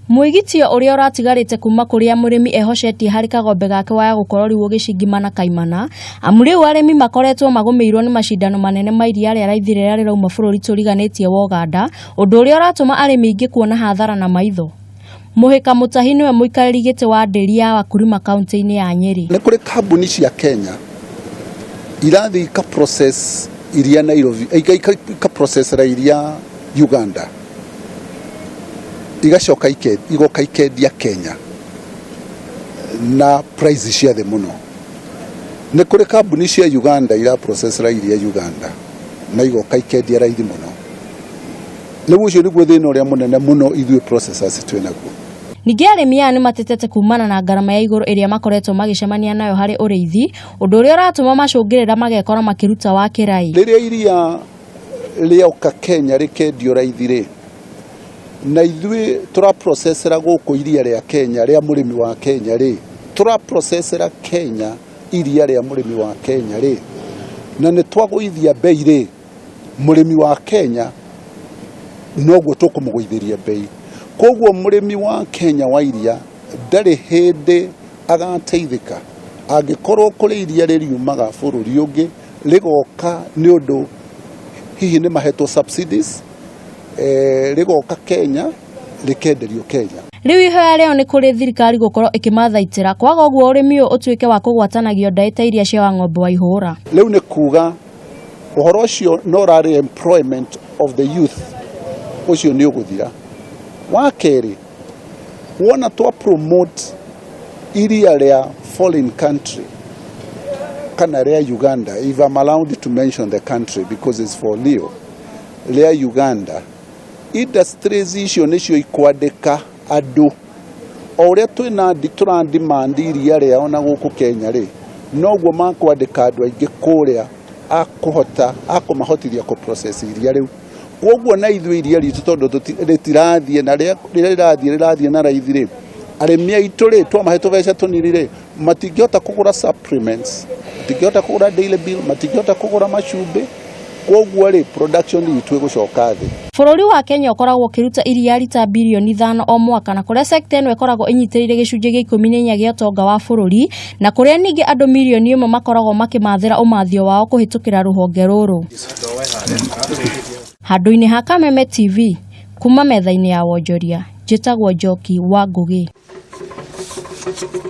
Muigitio uria uratigarite kuma kuria murimi ehoshetie hari kagombe gake waya gukorwo riu gicingimana kaimana amu riu arimi makoretwo magumirwo ni mashindano manene ma iria ria raithire ria rirauma bururi turiganitie wa Uganda undu uria uratuma arimi ingi kuona hathara na maitho. Muhika Mutahi niwe muikariri giti wa nderi ya Wakurima kaunti-ini ya Nyeri. Ni kuri kambuni cia Kenya irathi ka process iria Nairobi ka process ra iria Uganda igacoka igoka ikendia Kenya na price cia the muno. Ni kuri kambuni cia Uganda ira process ra iria Uganda na igoka ikendia raithi muno. Riu ucio niguo thina uria munene muno ithuĩ processors twenaguo. Ningi arimi aya ni matetete kumana na ngarama ya iguru iria makoretwo magicemania nayo hari uriithi undu uria uratuma macungirira magekora makiruta wa kirai. Riria iria rioka Kenya rikendio raithi na ithuĩ tura processera guku iria ria Kenya ria murimi wa Kenya tura processera Kenya iria ria murimi wa Kenya na ni twaguithia bei murimi wa Kenya noguo tukumugwithiria bei. Koguo murimi wa Kenya wa iria ndari hindi agateithika angikorwo kuri iria ririumaga bururi ungi rigoka ni undu hihi ni mahetwo subsidies rigoka Kenya rikenderio Kenya. Riu ihoya rĩo ni kuri thirikari gukorwo ikimathaitira kwaga uguo urimi utuike wa kugwatanagio ndaita iria cia ng'ombe wa ihura. Riu ni kuga uhoro ucio no rari employment of the youth ucio ni uguthira. Wa keri wona to promote iria ria foreign country kana ria Uganda, if I'm allowed to mention the country because it's for Leo, ria Uganda industries icio nicio ikwandika andu oria twina tura demand iria ria ona guku Kenya noguo makwandika andu aingi kuria akumahotithia ku process iria riu. Koguo na ithuĩ iria ritu tondu ritirathie na rirathie na raithi arimi aitu twamahetwo beca tuniri matingihota kugura supplements, matingihota kugura daily bill, matingihota kugura machumbi. Koguo production itu igucoka thi. Bururi wa Kenya ukoragwo ukiruta iria lita bilioni 5 o mwaka na kuria sector eno ikoragwo inyitirire gicunjĩ gĩa 14 gĩa utonga wa bururi na kuria ningi andu milioni 1 makoragwo makimathira umathio wao kuhitukira ruhonge ruru. Handu-ini ha Kameme TV kuma metha-ini ya wonjoria njitagwo Njoki wa Ngugi.